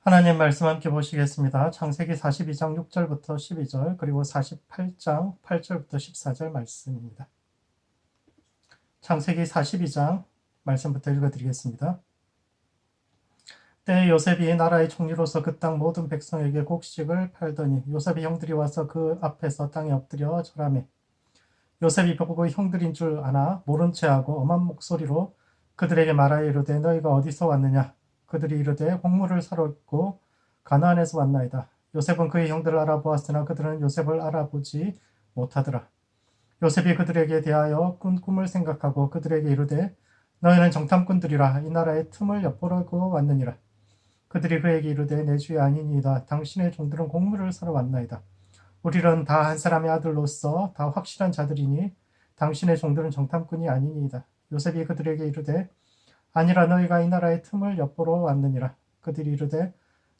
하나님 말씀 함께 보시겠습니다. 창세기 42장 6절부터 12절 그리고 48장 8절부터 14절 말씀입니다. 창세기 42장 말씀부터 읽어드리겠습니다. 때에 요셉이 나라의 총리로서 그 땅 모든 백성에게 곡식을 팔더니 요셉의 형들이 와서 그 앞에서 땅에 엎드려 절하매 요셉이 보고 형들인 줄 아나 모른 체하고 엄한 목소리로 그들에게 말하여 이르되 너희가 어디서 왔느냐. 그들이 이르되 곡물을 사러 왔고 가나안에서 왔나이다. 요셉은 그의 형들을 알아보았으나 그들은 요셉을 알아보지 못하더라. 요셉이 그들에게 대하여 꾼 꿈을 생각하고 그들에게 이르되 너희는 정탐꾼들이라 이 나라의 틈을 엿보려고 왔느니라. 그들이 그에게 이르되 내 주의 아니니이다. 당신의 종들은 곡물을 사러 왔나이다. 우리는 다 한 사람의 아들로서 다 확실한 자들이니 당신의 종들은 정탐꾼이 아니니이다. 요셉이 그들에게 이르되 아니라 너희가 이 나라의 틈을 엿보러 왔느니라. 그들이 이르되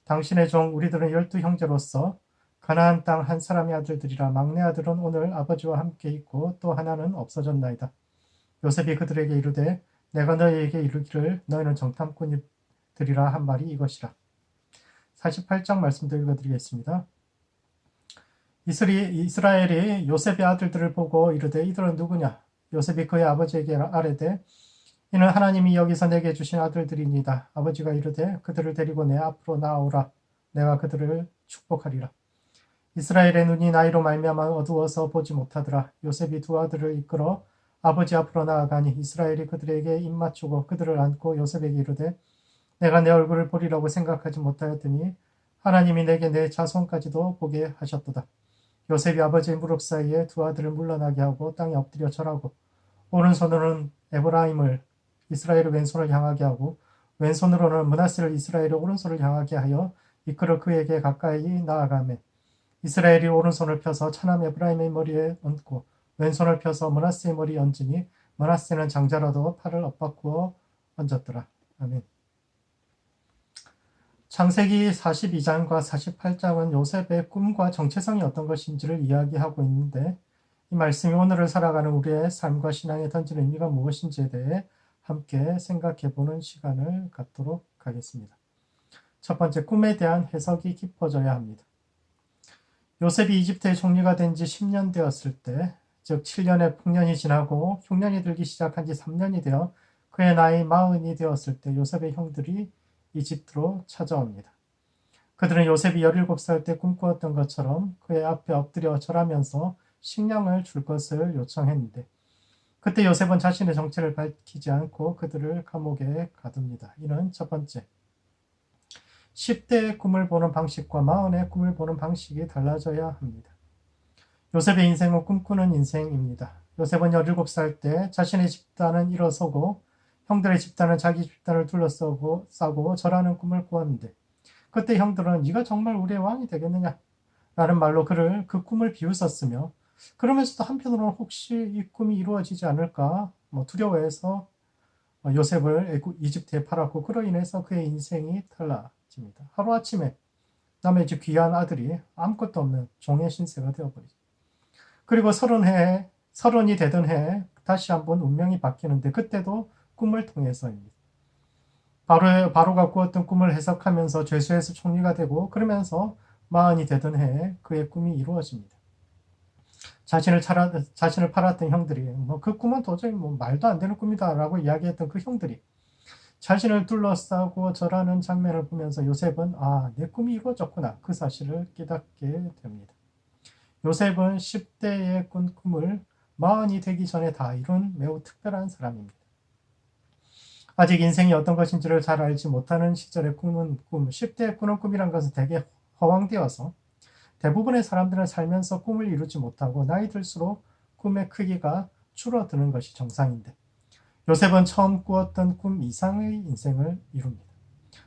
당신의 종 우리들은 12 형제로서 가나안 땅 한 사람의 아들들이라. 막내 아들은 오늘 아버지와 함께 있고 또 하나는 없어졌나이다. 요셉이 그들에게 이르되 내가 너희에게 이르기를 너희는 정탐꾼들이라 한 말이 이것이라. 48장 말씀도 읽어드리겠습니다. 이스라엘이 요셉의 아들들을 보고 이르되 이들은 누구냐? 요셉이 그의 아버지에게 아뢰되 이는 하나님이 여기서 내게 주신 아들들이니이다. 아버지가 이르되 그들을 데리고 내 앞으로 나아오라. 내가 그들을 축복하리라. 이스라엘의 눈이 나이로 말미암아 어두워서 보지 못하더라. 요셉이 두 아들을 이끌어 아버지 앞으로 나아가니 이스라엘이 그들에게 입맞추고 그들을 안고 요셉에게 이르되 내가 내 얼굴을 보리라고 생각하지 못하였더니 하나님이 내게 내 자손까지도 보게 하셨도다. 요셉이 아버지의 무릎 사이에 두 아들을 물러나게 하고 땅에 엎드려 절하고 오른손으로는 에브라임을 이스라엘의 왼손을 향하게 하고 왼손으로는 므낫세를 이스라엘의 오른손을 향하게 하여 이끌어 그에게 가까이 나아가매 이스라엘이 오른손을 펴서 차남 에브라임의 머리에 얹고 왼손을 펴서 므낫세의 머리에 얹으니 므낫세는 장자라도 팔을 엇바꾸어 얹었더라. 아멘. 창세기 42장과 48장은 요셉의 꿈과 정체성이 어떤 것인지를 이야기하고 있는데 이 말씀이 오늘을 살아가는 우리의 삶과 신앙에 던지는 의미가 무엇인지에 대해 함께 생각해보는 시간을 갖도록 하겠습니다. 첫 번째, 꿈에 대한 해석이 깊어져야 합니다. 요셉이 이집트의 총리가 된 지 10년 되었을 때, 즉 7년의 풍년이 지나고 흉년이 들기 시작한 지 3년이 되어 그의 나이 40이 되었을 때 요셉의 형들이 이집트로 찾아옵니다. 그들은 요셉이 17살 때 꿈꾸었던 것처럼 그의 앞에 엎드려 절하면서 식량을 줄 것을 요청했는데 그때 요셉은 자신의 정체를 밝히지 않고 그들을 감옥에 가둡니다. 이는 첫 번째, 10대의 꿈을 보는 방식과 40의 꿈을 보는 방식이 달라져야 합니다. 요셉의 인생은 꿈꾸는 인생입니다. 요셉은 17살 때 자신의 집단은 일어서고 형들의 집단은 자기 집단을 둘러싸고 절하는 꿈을 꾸었는데 그때 형들은 네가 정말 우리의 왕이 되겠느냐? 라는 말로 그 꿈을 비웃었으며 그러면서도 한편으로는 혹시 이 꿈이 이루어지지 않을까 두려워해서 요셉을 이집트에 팔았고 그로 인해서 그의 인생이 달라집니다. 하루아침에 남의 집 귀한 아들이 아무것도 없는 종의 신세가 되어버리죠. 그리고 30이 되던 해에 다시 한번 운명이 바뀌는데 그때도 꿈을 통해서입니다. 바로가 꾸었던 꿈을 해석하면서 죄수에서 총리가 되고 그러면서 40이 되던 해에 그의 꿈이 이루어집니다. 자신을 팔았던 형들이 그 꿈은 도저히 말도 안 되는 꿈이다 라고 이야기했던 그 형들이 자신을 둘러싸고 절하는 장면을 보면서 요셉은 내 꿈이 이루어졌구나 그 사실을 깨닫게 됩니다. 요셉은 10대에 꾼 꿈을 40이 되기 전에 다 이룬 매우 특별한 사람입니다. 아직 인생이 어떤 것인지를 잘 알지 못하는 시절에 꾸는 꿈, 10대에 꾸는 꿈이란 것은 되게 허황되어서 대부분의 사람들은 살면서 꿈을 이루지 못하고 나이 들수록 꿈의 크기가 줄어드는 것이 정상인데 요셉은 처음 꾸었던 꿈 이상의 인생을 이룹니다.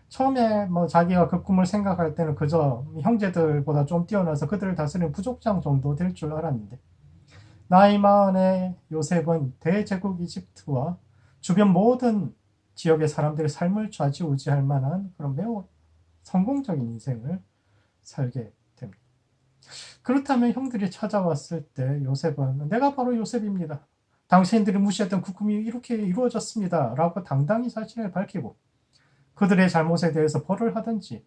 처음에 자기가 그 꿈을 생각할 때는 그저 형제들보다 좀 뛰어나서 그들을 다스리는 부족장 정도 될 줄 알았는데 나이 40의 요셉은 대제국 이집트와 주변 모든 지역의 사람들의 삶을 좌지우지할 만한 그런 매우 성공적인 인생을 살게 됩니다. 그렇다면 형들이 찾아왔을 때 요셉은 내가 바로 요셉입니다. 당신들이 무시했던 그 꿈이 이렇게 이루어졌습니다. 라고 당당히 자신을 밝히고 그들의 잘못에 대해서 벌을 하든지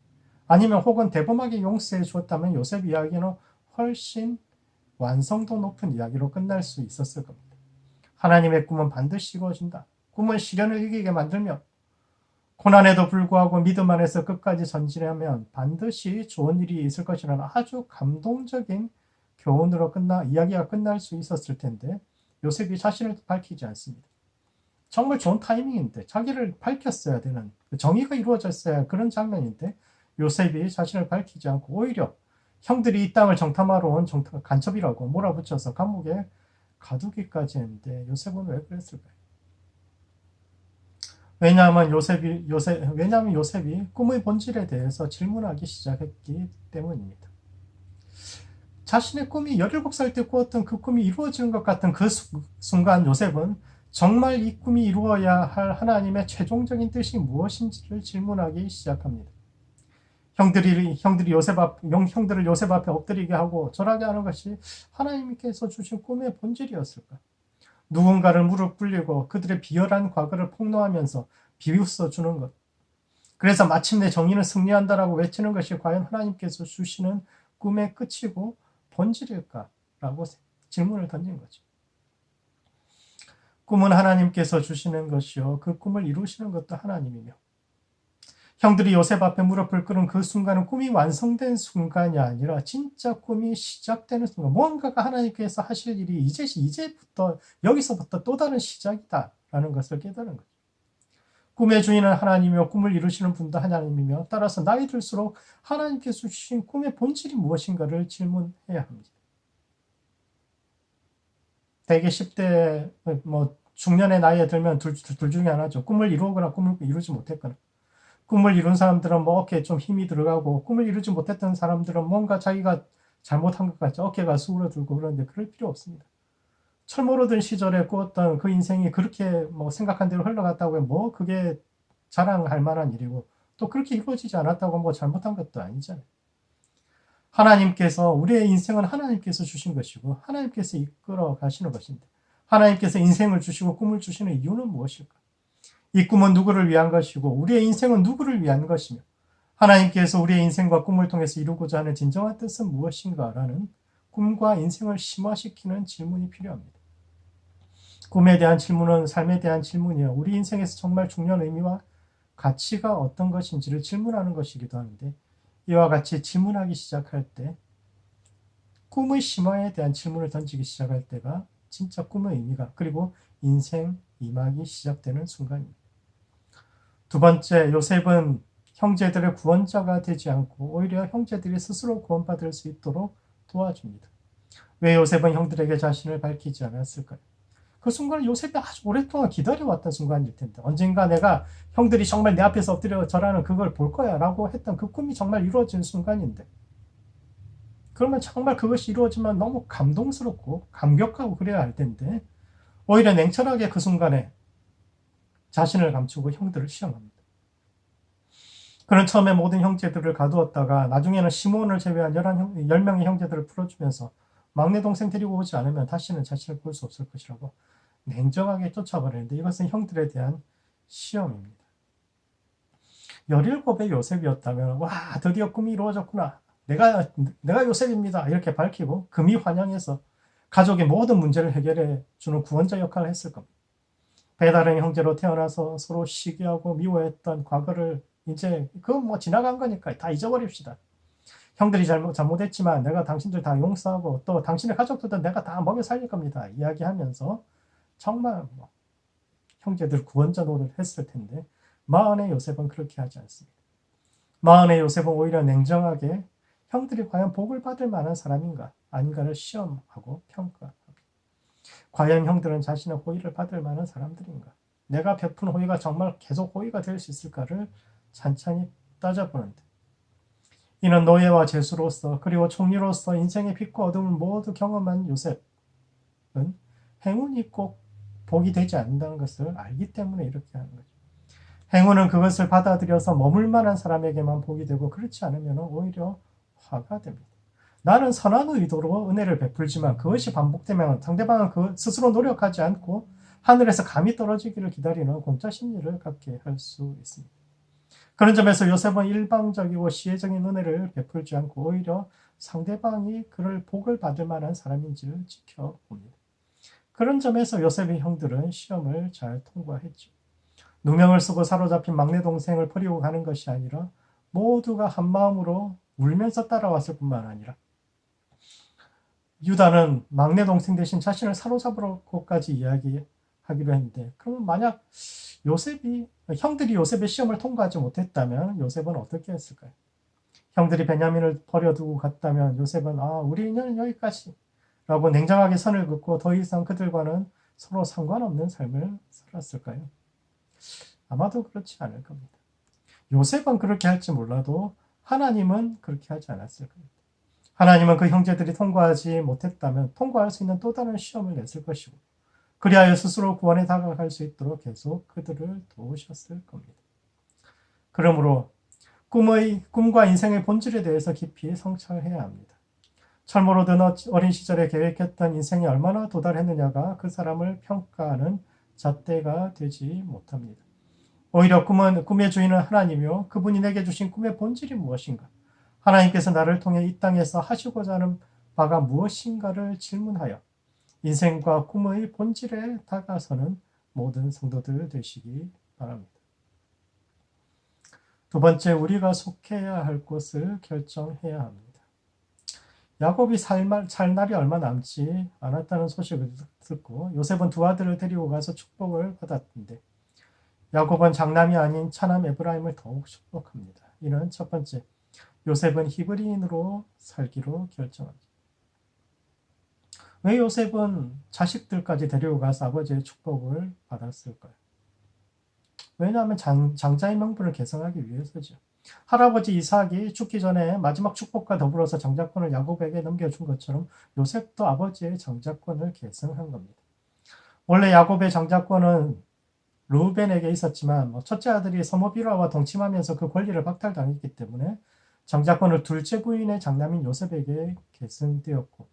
아니면 혹은 대범하게 용서해 주었다면 요셉 이야기는 훨씬 완성도 높은 이야기로 끝날 수 있었을 겁니다. 하나님의 꿈은 반드시 이루어진다. 꿈은 시련을 이기게 만들며 고난에도 불구하고 믿음 안에서 끝까지 전진하면 반드시 좋은 일이 있을 것이라는 아주 감동적인 교훈으로 이야기가 끝날 수 있었을 텐데 요셉이 자신을 밝히지 않습니다. 정말 좋은 타이밍인데 자기를 밝혔어야 되는 정의가 이루어졌어야 그런 장면인데 요셉이 자신을 밝히지 않고 오히려 형들이 이 땅을 정탐하러 온 간첩이라고 몰아붙여서 감옥에 가두기까지 했는데 요셉은 왜 그랬을까요? 왜냐하면 요셉이 꿈의 본질에 대해서 질문하기 시작했기 때문입니다. 자신의 꿈이 17살 때 꾸었던 그 꿈이 이루어지는 것 같은 그 순간 요셉은 정말 이 꿈이 이루어야 할 하나님의 최종적인 뜻이 무엇인지를 질문하기 시작합니다. 형들을 요셉 앞에 엎드리게 하고 절하게 하는 것이 하나님께서 주신 꿈의 본질이었을까? 누군가를 무릎 꿇리고 그들의 비열한 과거를 폭로하면서 비웃어 주는 것. 그래서 마침내 정의는 승리한다라고 외치는 것이 과연 하나님께서 주시는 꿈의 끝이고 본질일까라고 질문을 던진 거죠. 꿈은 하나님께서 주시는 것이요. 그 꿈을 이루시는 것도 하나님이며 형들이 요셉 앞에 무릎을 꿇은 그 순간은 꿈이 완성된 순간이 아니라 진짜 꿈이 시작되는 순간, 무언가가 하나님께서 하실 일이 이제부터 여기서부터 또 다른 시작이다라는 것을 깨달은 거죠. 꿈의 주인은 하나님이며 꿈을 이루시는 분도 하나님이며 따라서 나이 들수록 하나님께서 주신 꿈의 본질이 무엇인가를 질문해야 합니다. 대개 10대 중년의 나이에 들면 둘 중에 하나죠. 꿈을 이루거나 꿈을 이루지 못했거나. 꿈을 이룬 사람들은 어깨에 좀 힘이 들어가고 꿈을 이루지 못했던 사람들은 뭔가 자기가 잘못한 것 같이 어깨가 수그러들고 그러는데 그럴 필요 없습니다. 철모르던 시절에 꾸었던 그 인생이 그렇게 생각한 대로 흘러갔다고 하면 그게 자랑할 만한 일이고 또 그렇게 이루어지지 않았다고 잘못한 것도 아니잖아요. 하나님께서 우리의 인생은 하나님께서 주신 것이고 하나님께서 이끌어 가시는 것인데 하나님께서 인생을 주시고 꿈을 주시는 이유는 무엇일까? 이 꿈은 누구를 위한 것이고 우리의 인생은 누구를 위한 것이며 하나님께서 우리의 인생과 꿈을 통해서 이루고자 하는 진정한 뜻은 무엇인가라는 꿈과 인생을 심화시키는 질문이 필요합니다. 꿈에 대한 질문은 삶에 대한 질문이요. 우리 인생에서 정말 중요한 의미와 가치가 어떤 것인지를 질문하는 것이기도 하는데 이와 같이 질문하기 시작할 때 꿈의 심화에 대한 질문을 던지기 시작할 때가 진짜 꿈의 의미가 그리고 인생 이막이 시작되는 순간입니다. 두 번째, 요셉은 형제들의 구원자가 되지 않고 오히려 형제들이 스스로 구원받을 수 있도록 도와줍니다. 왜 요셉은 형들에게 자신을 밝히지 않았을까요? 그 순간은 요셉이 아주 오랫동안 기다려왔던 순간일 텐데 언젠가 내가 형들이 정말 내 앞에서 엎드려 절하는 그걸 볼 거야 라고 했던 그 꿈이 정말 이루어진 순간인데 그러면 정말 그것이 이루어지면 너무 감동스럽고 감격하고 그래야 할 텐데 오히려 냉철하게 그 순간에 자신을 감추고 형들을 시험합니다. 그는 처음에 모든 형제들을 가두었다가 나중에는 시몬을 제외한 10명의 형제들을 풀어주면서 막내 동생 데리고 오지 않으면 다시는 자신을 볼 수 없을 것이라고 냉정하게 쫓아버리는데 이것은 형들에 대한 시험입니다. 17의 요셉이었다면 와 드디어 꿈이 이루어졌구나. 내가 요셉입니다. 이렇게 밝히고 금이 환영해서 가족의 모든 문제를 해결해 주는 구원자 역할을 했을 겁니다. 배다른 형제로 태어나서 서로 시기하고 미워했던 과거를 이제 그건 지나간 거니까 다 잊어버립시다. 형들이 잘못했지만 내가 당신들 다 용서하고 또 당신의 가족들도 내가 다 먹여 살릴 겁니다. 이야기하면서 정말 형제들 구원자 노릇을 했을 텐데 마흔의 요셉은 그렇게 하지 않습니다. 마흔의 요셉은 오히려 냉정하게 형들이 과연 복을 받을 만한 사람인가 아닌가를 시험하고 평가합니다. 과연 형들은 자신의 호의를 받을 만한 사람들인가? 내가 베푼 호의가 정말 계속 호의가 될 수 있을까를 찬찬히 따져보는데 이는 노예와 죄수로서 그리고 총리로서 인생의 빛과 어둠을 모두 경험한 요셉은 행운이 꼭 복이 되지 않는다는 것을 알기 때문에 이렇게 하는 거죠. 행운은 그것을 받아들여서 머물 만한 사람에게만 복이 되고 그렇지 않으면 오히려 화가 됩니다. 나는 선한 의도로 은혜를 베풀지만 그것이 반복되면 상대방은 그 스스로 노력하지 않고 하늘에서 감이 떨어지기를 기다리는 공짜 심리를 갖게 할 수 있습니다. 그런 점에서 요셉은 일방적이고 시혜적인 은혜를 베풀지 않고 오히려 상대방이 그를 복을 받을 만한 사람인지를 지켜봅니다. 그런 점에서 요셉의 형들은 시험을 잘 통과했죠. 누명을 쓰고 사로잡힌 막내 동생을 버리고 가는 것이 아니라 모두가 한마음으로 울면서 따라왔을 뿐만 아니라 유다는 막내 동생 대신 자신을 사로잡으려고까지 이야기하기로 했는데, 그러면 만약 형들이 요셉의 시험을 통과하지 못했다면 요셉은 어떻게 했을까요? 형들이 베냐민을 버려두고 갔다면 요셉은 우리 인연은 여기까지 라고 냉정하게 선을 긋고 더 이상 그들과는 서로 상관없는 삶을 살았을까요? 아마도 그렇지 않을 겁니다. 요셉은 그렇게 할지 몰라도 하나님은 그렇게 하지 않았을 겁니다. 하나님은 그 형제들이 통과하지 못했다면 통과할 수 있는 또 다른 시험을 냈을 것이고, 그리하여 스스로 구원에 다가갈 수 있도록 계속 그들을 도우셨을 겁니다. 그러므로 꿈과 인생의 본질에 대해서 깊이 성찰해야 합니다. 철모로든 어린 시절에 계획했던 인생이 얼마나 도달했느냐가 그 사람을 평가하는 잣대가 되지 못합니다. 오히려 꿈의 주인은 하나님이요, 그분이 내게 주신 꿈의 본질이 무엇인가, 하나님께서 나를 통해 이 땅에서 하시고자 하는 바가 무엇인가를 질문하여 인생과 꿈의 본질에 다가서는 모든 성도들 되시기 바랍니다. 두 번째, 우리가 속해야 할 곳을 결정해야 합니다. 야곱이 살 날이 얼마 남지 않았다는 소식을 듣고 요셉은 두 아들을 데리고 가서 축복을 받았는데, 야곱은 장남이 아닌 차남 에브라임을 더욱 축복합니다. 이는 첫 번째, 요셉은 히브리인으로 살기로 결정합니다. 왜 요셉은 자식들까지 데리고 가서 아버지의 축복을 받았을까요? 왜냐하면 장자의 명분을 계승하기 위해서죠. 할아버지 이삭이 죽기 전에 마지막 축복과 더불어서 장자권을 야곱에게 넘겨준 것처럼 요셉도 아버지의 장자권을 계승한 겁니다. 원래 야곱의 장자권은 르우벤에게 있었지만 첫째 아들이 서모 비라와 동침하면서 그 권리를 박탈당했기 때문에 장자권을 둘째 부인의 장남인 요셉에게 계승되었고,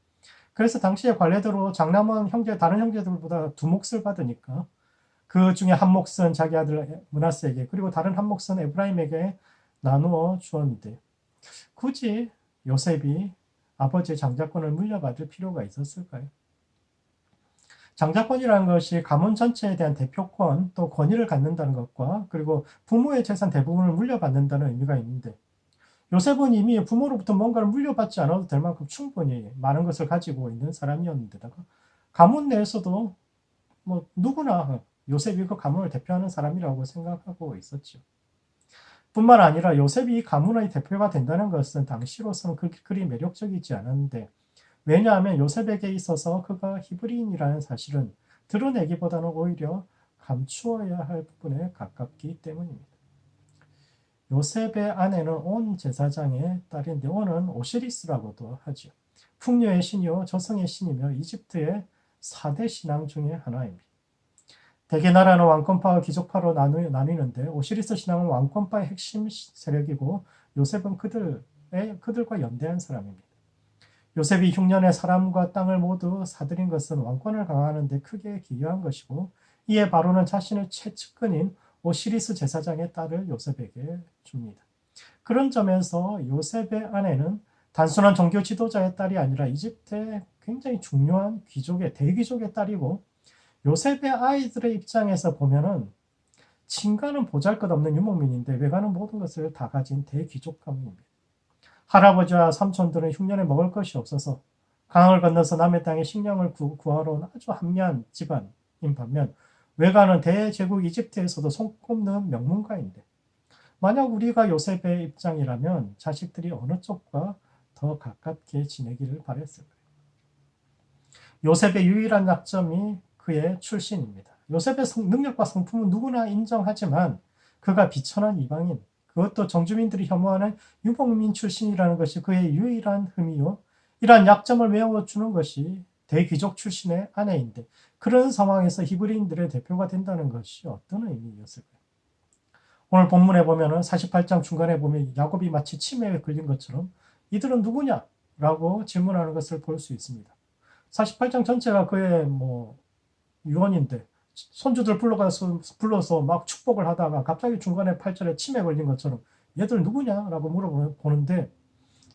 그래서 당시의 관례대로 장남은 다른 형제들보다 두 몫을 받으니까 그 중에 한 몫은 자기 아들 므낫세에게, 그리고 다른 한 몫은 에브라임에게 나누어 주었는데, 굳이 요셉이 아버지의 장자권을 물려받을 필요가 있었을까요? 장자권이라는 것이 가문 전체에 대한 대표권 또 권위를 갖는다는 것과, 그리고 부모의 재산 대부분을 물려받는다는 의미가 있는데, 요셉은 이미 부모로부터 뭔가를 물려받지 않아도 될 만큼 충분히 많은 것을 가지고 있는 사람이었는데다가 가문 내에서도 누구나 요셉이 그 가문을 대표하는 사람이라고 생각하고 있었죠. 뿐만 아니라 요셉이 가문의 대표가 된다는 것은 당시로서는 그리 매력적이지 않았는데, 왜냐하면 요셉에게 있어서 그가 히브리인이라는 사실은 드러내기보다는 오히려 감추어야 할 부분에 가깝기 때문입니다. 요셉의 아내는 온 제사장의 딸인데, 온은 오시리스라고도 하죠. 풍요의 신이요 저성의 신이며 이집트의 4대 신앙 중에 하나입니다. 대개 나라는 왕권파와 귀족파로 나뉘는데, 오시리스 신앙은 왕권파의 핵심 세력이고 요셉은 그들과 연대한 사람입니다. 요셉이 흉년에 사람과 땅을 모두 사들인 것은 왕권을 강화하는 데 크게 기여한 것이고, 이에 바로는 자신의 최측근인 오시리스 제사장의 딸을 요셉에게 줍니다. 그런 점에서 요셉의 아내는 단순한 종교 지도자의 딸이 아니라 이집트의 굉장히 중요한 대귀족의 딸이고, 요셉의 아이들의 입장에서 보면은 친가는 보잘것없는 유목민인데 외가는 모든 것을 다 가진 대귀족 가문입니다. 할아버지와 삼촌들은 흉년에 먹을 것이 없어서 강을 건너서 남의 땅에 식량을 구하러 온 아주 한미한 집안인 반면, 외가는 대제국 이집트에서도 손꼽는 명문가인데, 만약 우리가 요셉의 입장이라면 자식들이 어느 쪽과 더 가깝게 지내기를 바랬을까요? 요셉의 유일한 약점이 그의 출신입니다. 요셉의 능력과 성품은 누구나 인정하지만 그가 비천한 이방인, 그것도 정주민들이 혐오하는 유목민 출신이라는 것이 그의 유일한 흠이요, 이러한 약점을 메워주는 것이 대귀족 출신의 아내인데, 그런 상황에서 히브리인들의 대표가 된다는 것이 어떤 의미였을까요? 오늘 본문에 보면은 48장 중간에 보면 야곱이 마치 치매에 걸린 것처럼 이들은 누구냐? 라고 질문하는 것을 볼 수 있습니다. 48장 전체가 그의 유언인데 손주들 불러서 막 축복을 하다가 갑자기 중간에 팔절에 치매 걸린 것처럼 얘들 누구냐라고 물어보는데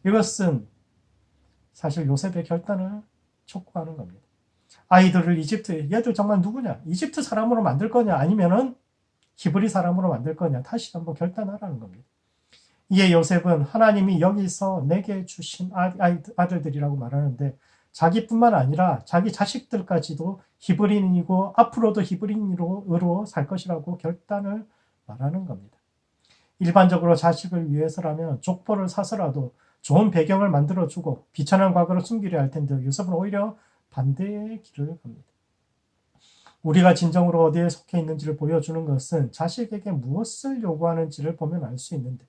이것은 사실 요셉의 결단을 촉구하는 겁니다. 아이들을 얘들 정말 누구냐? 이집트 사람으로 만들 거냐? 아니면은 히브리 사람으로 만들 거냐? 다시 한번 결단하라는 겁니다. 이에 요셉은 하나님이 여기서 내게 주신 아들들이라고 말하는데 자기뿐만 아니라 자기 자식들까지도 히브리인이고 앞으로도 히브리인으로 살 것이라고 결단을 말하는 겁니다. 일반적으로 자식을 위해서라면 족보를 사서라도 좋은 배경을 만들어주고 비천한 과거를 숨기려 할 텐데 요셉은 오히려 반대의 길을 갑니다. 우리가 진정으로 어디에 속해 있는지를 보여주는 것은 자식에게 무엇을 요구하는지를 보면 알 수 있는데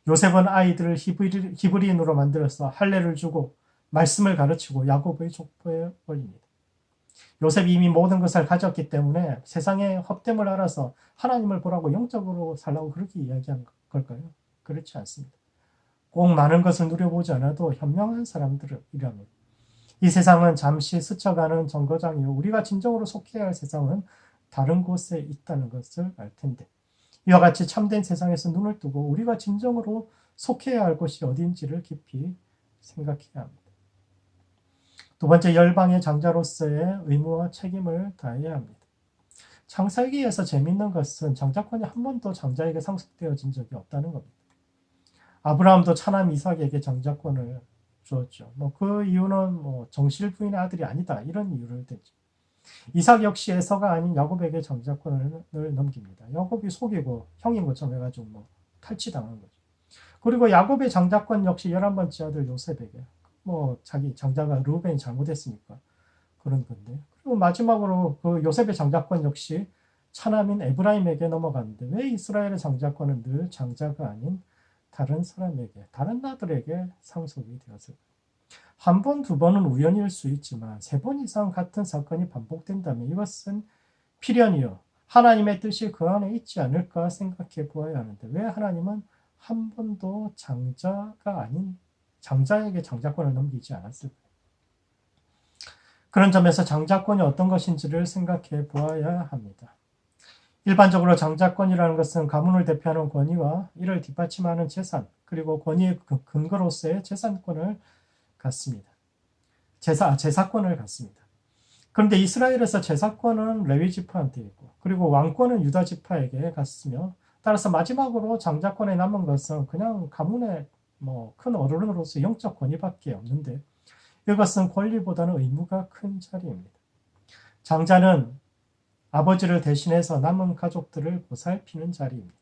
요셉은 아이들을 히브리인으로 만들어서 할례를 주고 말씀을 가르치고 야곱의 족보에 올립니다. 요셉이 이미 모든 것을 가졌기 때문에 세상의 헛됨을 알아서 하나님을 보라고 영적으로 살라고 그렇게 이야기한 걸까요? 그렇지 않습니다. 꼭 많은 것을 누려보지 않아도 현명한 사람들이라면 이 세상은 잠시 스쳐가는 정거장이요 우리가 진정으로 속해야 할 세상은 다른 곳에 있다는 것을 알 텐데 이와 같이 참된 세상에서 눈을 뜨고 우리가 진정으로 속해야 할 곳이 어딘지를 깊이 생각해야 합니다. 두 번째, 열방의 장자로서의 의무와 책임을 다해야 합니다. 창세기에서 재미있는 것은 장자권이 한 번도 장자에게 상속되어진 적이 없다는 겁니다. 아브라함도 차남 이삭에게 장자권을 주었죠. 그 이유는 정실 부인의 아들이 아니다 이런 이유를 대죠. 이삭 역시 에서가 아닌 야곱에게 장자권을 넘깁니다. 야곱이 속이고 형인 것처럼 해가지고 탈취당한 거죠. 그리고 야곱의 장자권 역시 11번째 아들 요셉에게 자기 장자가 르우벤이 잘못했으니까 그런 건데 그리고 마지막으로 그 요셉의 장자권 역시 차남인 에브라임에게 넘어갔는데 왜 이스라엘의 장자권은 늘 장자가 아닌 다른 사람에게 다른 나들에게 상속이 되었을까요? 한 번, 두 번은 우연일 수 있지만 3번 이상 같은 사건이 반복된다면 이것은 필연이요 하나님의 뜻이 그 안에 있지 않을까 생각해 보아야 하는데 왜 하나님은 한 번도 장자가 아닌 장자에게 장자권을 넘기지 않았을까요? 그런 점에서 장자권이 어떤 것인지를 생각해 보아야 합니다. 일반적으로 장자권이라는 것은 가문을 대표하는 권위와 이를 뒷받침하는 재산 그리고 권위의 근거로서의 재산권을 갖습니다. 제사권을 갖습니다. 그런데 이스라엘에서 제사권은 레위 지파한테 있고 그리고 왕권은 유다 지파에게 갔으며 따라서 마지막으로 장자권에 남은 것은 그냥 가문의 큰 어른으로서 영적 권위밖에 없는데 이것은 권리보다는 의무가 큰 자리입니다. 장자는 아버지를 대신해서 남은 가족들을 보살피는 자리입니다.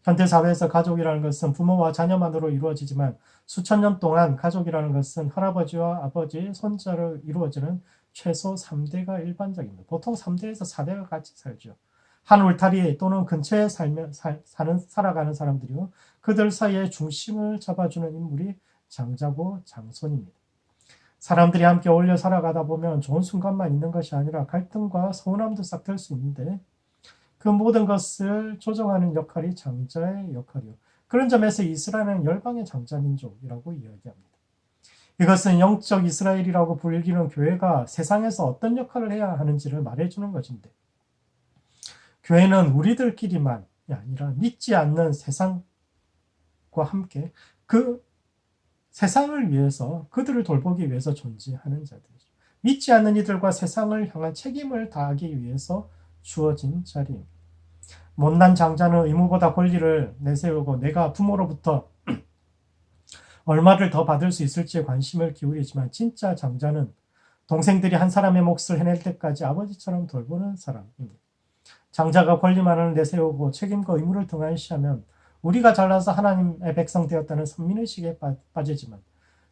현대사회에서 가족이라는 것은 부모와 자녀만으로 이루어지지만 수천 년 동안 가족이라는 것은 할아버지와 아버지, 손자로 이루어지는 최소 3대가 일반적입니다. 보통 3대에서 4대가 같이 살죠. 한 울타리 또는 근처에 살아가는 사람들이요. 그들 사이에 중심을 잡아주는 인물이 장자고 장손입니다. 사람들이 함께 어울려 살아가다 보면 좋은 순간만 있는 것이 아니라 갈등과 서운함도 싹 들 수 있는데 그 모든 것을 조정하는 역할이 장자의 역할이요. 그런 점에서 이스라엘은 열방의 장자민족이라고 이야기합니다. 이것은 영적 이스라엘이라고 불리는 교회가 세상에서 어떤 역할을 해야 하는지를 말해주는 것인데 교회는 우리들끼리만이 아니라 믿지 않는 세상과 함께 그 세상을 위해서 그들을 돌보기 위해서 존재하는 자들이죠. 믿지 않는 이들과 세상을 향한 책임을 다하기 위해서 주어진 자리입니다. 못난 장자는 의무보다 권리를 내세우고 내가 부모로부터 얼마를 더 받을 수 있을지에 관심을 기울이지만 진짜 장자는 동생들이 한 사람의 몫을 해낼 때까지 아버지처럼 돌보는 사람입니다. 장자가 권리만을 내세우고 책임과 의무를 등한시하면 우리가 잘나서 하나님의 백성 되었다는 선민의식에 빠지지만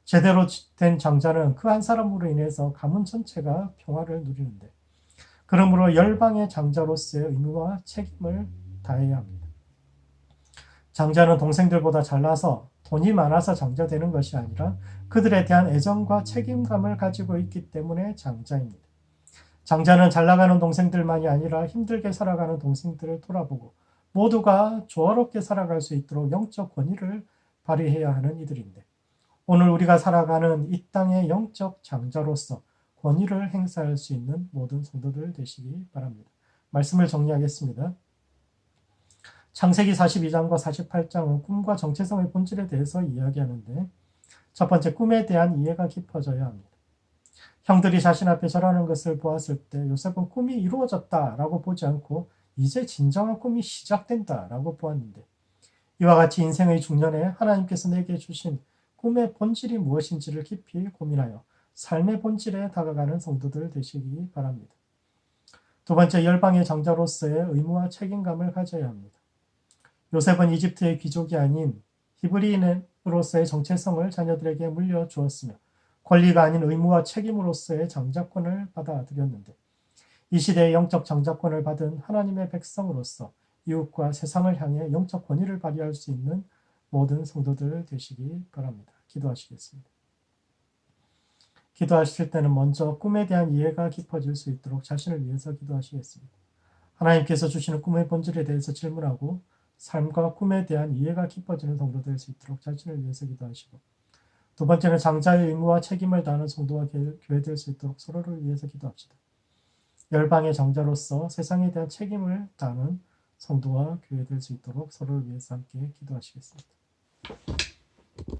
제대로 된 장자는 그 한 사람으로 인해서 가문 전체가 평화를 누리는데 그러므로 열방의 장자로서의 의무와 책임을 다해야 합니다. 장자는 동생들보다 잘나서 돈이 많아서 장자 되는 것이 아니라 그들에 대한 애정과 책임감을 가지고 있기 때문에 장자입니다. 장자는 잘 나가는 동생들만이 아니라 힘들게 살아가는 동생들을 돌아보고 모두가 조화롭게 살아갈 수 있도록 영적 권위를 발휘해야 하는 이들인데 오늘 우리가 살아가는 이 땅의 영적 장자로서 권위를 행사할 수 있는 모든 성도들 되시기 바랍니다. 말씀을 정리하겠습니다. 창세기 42장과 48장은 꿈과 정체성의 본질에 대해서 이야기하는데 첫 번째, 꿈에 대한 이해가 깊어져야 합니다. 형들이 자신 앞에 절하는 것을 보았을 때 요셉은 꿈이 이루어졌다라고 보지 않고 이제 진정한 꿈이 시작된다라고 보았는데, 이와 같이 인생의 중년에 하나님께서 내게 주신 꿈의 본질이 무엇인지를 깊이 고민하여 삶의 본질에 다가가는 성도들 되시기 바랍니다. 두 번째, 열방의 장자로서의 의무와 책임감을 가져야 합니다. 요셉은 이집트의 귀족이 아닌 히브리인으로서의 정체성을 자녀들에게 물려주었으며 권리가 아닌 의무와 책임으로서의 장자권을 받아들였는데, 이 시대의 영적 장자권을 받은 하나님의 백성으로서 이웃과 세상을 향해 영적 권위를 발휘할 수 있는 모든 성도들 되시기 바랍니다. 기도하시겠습니다. 기도하실 때는 먼저 꿈에 대한 이해가 깊어질 수 있도록 자신을 위해서 기도하시겠습니다. 하나님께서 주시는 꿈의 본질에 대해서 질문하고 삶과 꿈에 대한 이해가 깊어지는 성도 될 수 있도록 자신을 위해서 기도하시고, 두 번째는 장자의 의무와 책임을 다하는 성도와 교회 될 수 있도록 서로를 위해서 기도합시다. 열방의 장자로서 세상에 대한 책임을 다하는 성도와 교회 될 수 있도록 서로를 위해서 함께 기도하시겠습니다.